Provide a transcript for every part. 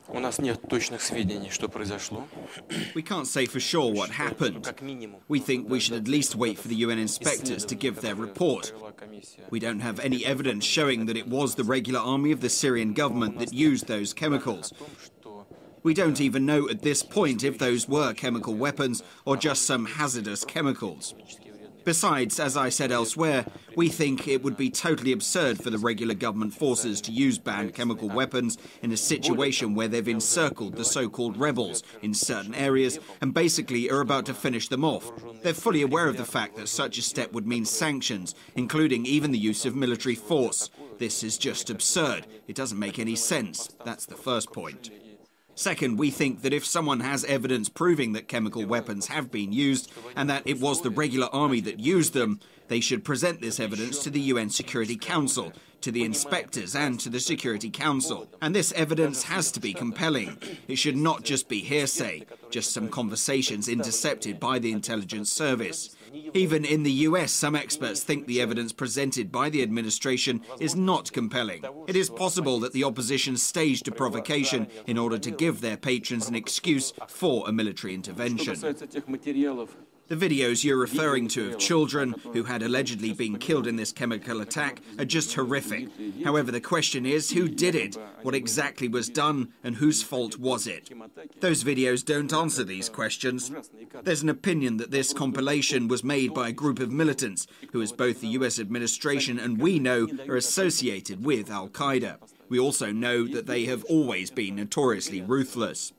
У нас нет точных сведений, что произошло. We can't say for sure what happened. We think we should at least wait for the UN inspectors to give their report. We don't have any evidence showing that it was the regular army of the Syrian government that used those chemicals. We don't even know at this point if those were chemical weapons or just some hazardous chemicals. Besides, as I said elsewhere, we think it would be totally absurd for the regular government forces to use banned chemical weapons in a situation where they've encircled the so-called rebels in certain areas and basically are about to finish them off. They're fully aware of the fact that such a step would mean sanctions, including even the use of military force. This is just absurd. It doesn't make any sense. That's the first point. Second, we think that if someone has evidence proving that chemical weapons have been used and that it was the regular army that used them, they should present this evidence to the UN Security Council, to the inspectors and to the Security Council. And this evidence has to be compelling. It should not just be hearsay, just some conversations intercepted by the intelligence service. Even in the US, some experts think the evidence presented by the administration is not compelling. It is possible that the opposition staged a provocation in order to give their patrons an excuse for a military intervention. The videos you're referring to of children who had allegedly been killed in this chemical attack are just horrific. However, the question is, who did it? What exactly was done? And whose fault was it? Those videos don't answer these questions. There's an opinion that this compilation was made by a group of militants who, as both the US administration and we know, are associated with Al-Qaeda. We also know that they have always been notoriously ruthless.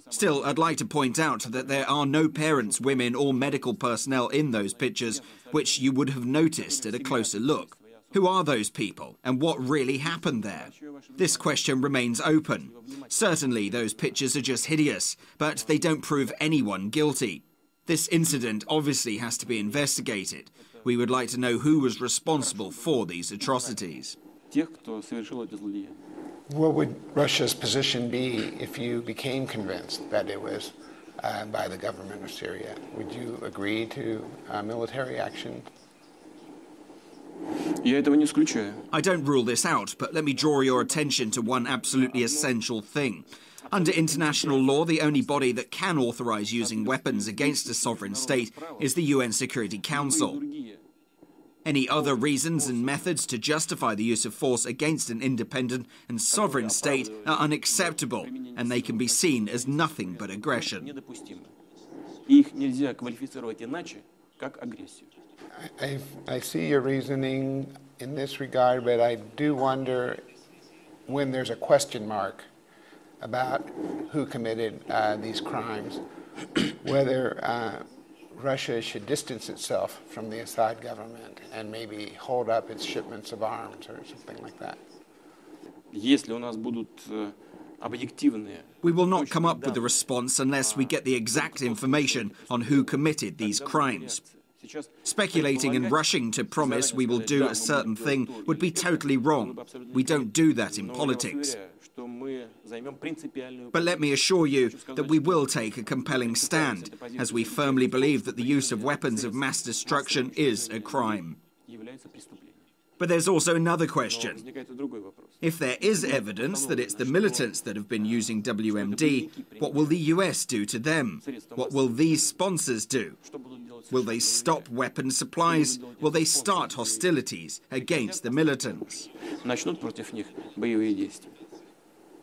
Still, I'd like to point out that there are no parents, women or medical personnel in those pictures, which you would have noticed at a closer look. Who are those people, and what really happened there? This question remains open. Certainly, those pictures are just hideous, but they don't prove anyone guilty. This incident obviously has to be investigated. We would like to know who was responsible for these atrocities. What would Russia's position be if you became convinced that it was by the government of Syria? Would you agree to military action? I don't rule this out, but let me draw your attention to one absolutely essential thing. Under international law, the only body that can authorize using weapons against a sovereign state is the UN Security Council. Any other reasons and methods to justify the use of force against an independent and sovereign state are unacceptable, and they can be seen as nothing but aggression. I see your reasoning in this regard, but I do wonder when there's a question mark about who committed these crimes, whether Russia should distance itself from the Assad government and maybe hold up its shipments of arms or something like that. We will not come up with a response unless we get the exact information on who committed these crimes. Speculating and rushing to promise we will do a certain thing would be totally wrong. We don't do that in politics. But let me assure you that we will take a compelling stand, as we firmly believe that the use of weapons of mass destruction is a crime. But there's also another question. If there is evidence that it's the militants that have been using WMD, what will the US do to them? What will these sponsors do? Will they stop weapon supplies? Will they start hostilities against the militants?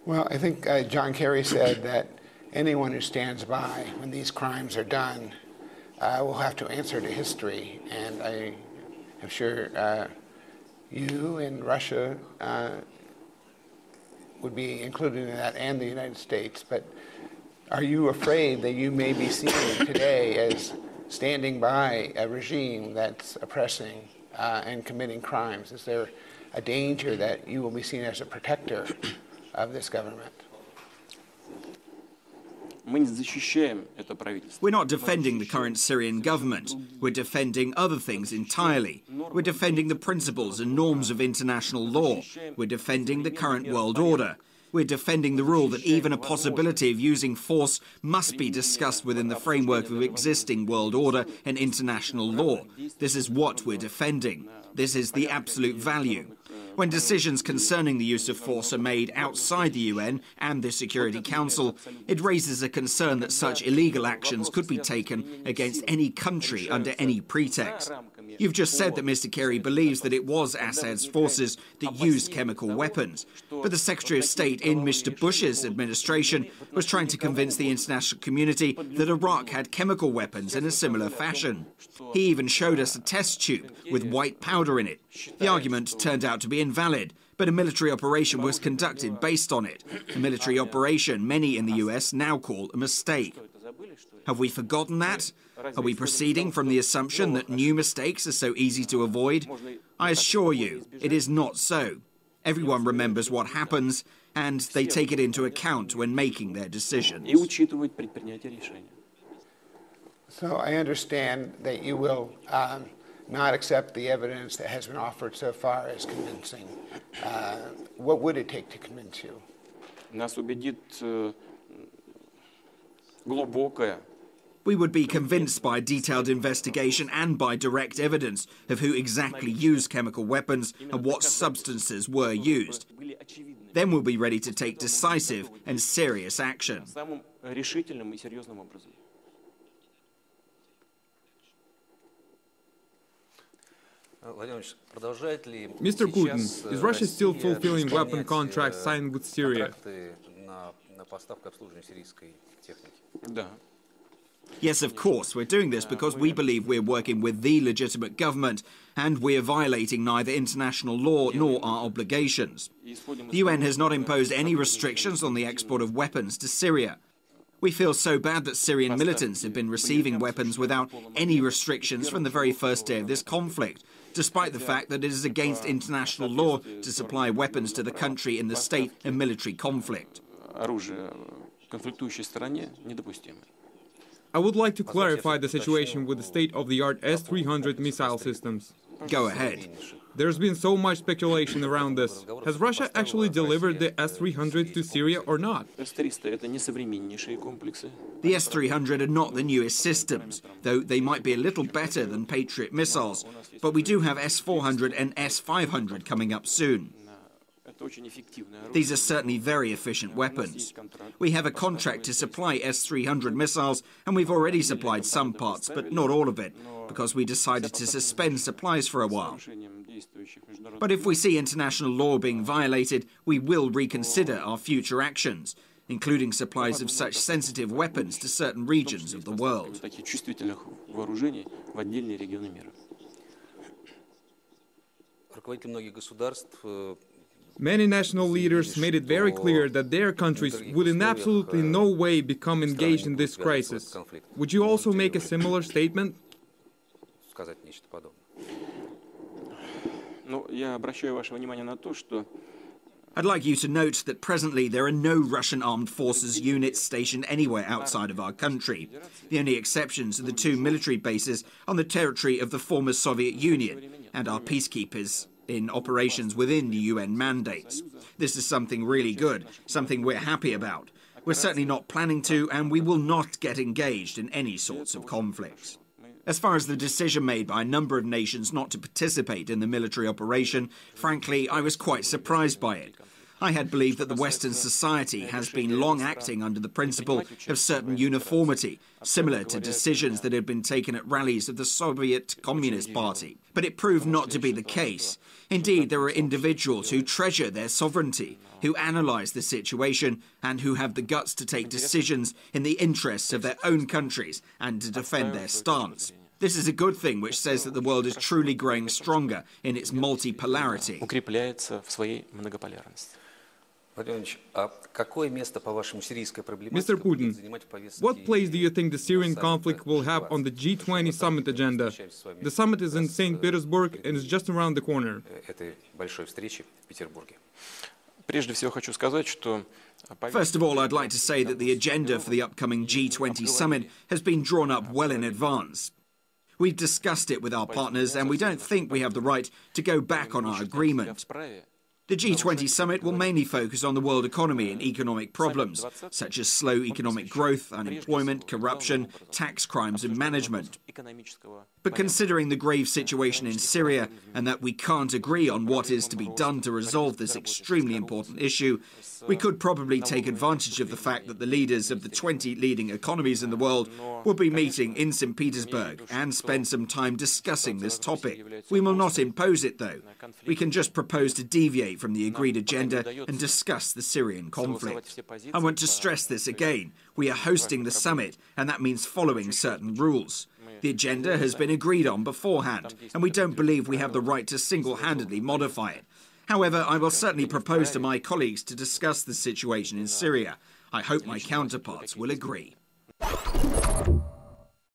Well, I think John Kerry said that anyone who stands by when these crimes are done will have to answer to history. And I am sure you and Russia would be included in that, and the United States. But are you afraid that you may be seen today as standing by a regime that's oppressing and committing crimes? Is there a danger that you will be seen as a protector of this government? We're not defending the current Syrian government. We're defending other things entirely. We're defending the principles and norms of international law. We're defending the current world order. We're defending the rule that even a possibility of using force must be discussed within the framework of existing world order and international law. This is what we're defending. This is the absolute value. When decisions concerning the use of force are made outside the UN and the Security Council, it raises a concern that such illegal actions could be taken against any country under any pretext. You've just said that Mr. Kerry believes that it was Assad's forces that used chemical weapons, but the Secretary of State in Mr. Bush's administration was trying to convince the international community that Iraq had chemical weapons in a similar fashion. He even showed us a test tube with white powder in it. The argument turned out to be invalid, but a military operation was conducted based on it, a military operation many in the US now call a mistake. Have we forgotten that? Are we proceeding from the assumption that new mistakes are so easy to avoid? I assure you, it is not so. Everyone remembers what happens, and they take it into account when making their decisions. So I understand that you will not accept the evidence that has been offered so far as convincing. What would it take to convince you? Нас убедит глубокая. We would be convinced by a detailed investigation and by direct evidence of who exactly used chemical weapons and what substances were used. Then we'll be ready to take decisive and serious action. Mr. Putin, is Russia still fulfilling weapon contracts signed with Syria? Yes, of course. We're doing this because we believe we're working with the legitimate government and we are violating neither international law nor our obligations. The UN has not imposed any restrictions on the export of weapons to Syria. We feel so bad that Syrian militants have been receiving weapons without any restrictions from the very first day of this conflict, despite the fact that it is against international law to supply weapons to the country in the state of military conflict. I would like to clarify the situation with the state-of-the-art S-300 missile systems. Go ahead. There's been so much speculation around this. Has Russia actually delivered the S-300 to Syria or not? The S-300 are not the newest systems, though they might be a little better than Patriot missiles. But we do have S-400 and S-500 coming up soon. These are certainly very efficient weapons. We have a contract to supply S-300 missiles, and we've already supplied some parts, but not all of it, because we decided to suspend supplies for a while. But if we see international law being violated, we will reconsider our future actions, including supplies of such sensitive weapons to certain regions of the world. Many national leaders made it very clear that their countries would in absolutely no way become engaged in this crisis. Would you also make a similar statement? I'd like you to note that presently there are no Russian armed forces units stationed anywhere outside of our country. The only exceptions are the 2 military bases on the territory of the former Soviet Union and our peacekeepers in operations within the UN mandates. This is something really good, something we're happy about. We're certainly not planning to, and we will not get engaged in any sorts of conflicts. As far as the decision made by a number of nations not to participate in the military operation, frankly, I was quite surprised by it. I had believed that the Western society has been long acting under the principle of certain uniformity, similar to decisions that had been taken at rallies of the Soviet Communist Party. But it proved not to be the case. Indeed, there are individuals who treasure their sovereignty, who analyse the situation, and who have the guts to take decisions in the interests of their own countries and to defend their stance. This is a good thing, which says that the world is truly growing stronger in its multipolarity. Mr. Putin, what place do you think the Syrian conflict will have on the G20 summit agenda? The summit is in St. Petersburg and is just around the corner. First of all, I'd like to say that the agenda for the upcoming G20 summit has been drawn up well in advance. We've discussed it with our partners, and we don't think we have the right to go back on our agreement. The G20 summit will mainly focus on the world economy and economic problems, such as slow economic growth, unemployment, corruption, tax crimes and management. But considering the grave situation in Syria and that we can't agree on what is to be done to resolve this extremely important issue, we could probably take advantage of the fact that the leaders of the 20 leading economies in the world will be meeting in St. Petersburg and spend some time discussing this topic. We will not impose it, though. We can just propose to deviate from the agreed agenda and discuss the Syrian conflict. I want to stress this again. We are hosting the summit, and that means following certain rules. The agenda has been agreed on beforehand, and we don't believe we have the right to single-handedly modify it. However, I will certainly propose to my colleagues to discuss the situation in Syria. I hope my counterparts will agree.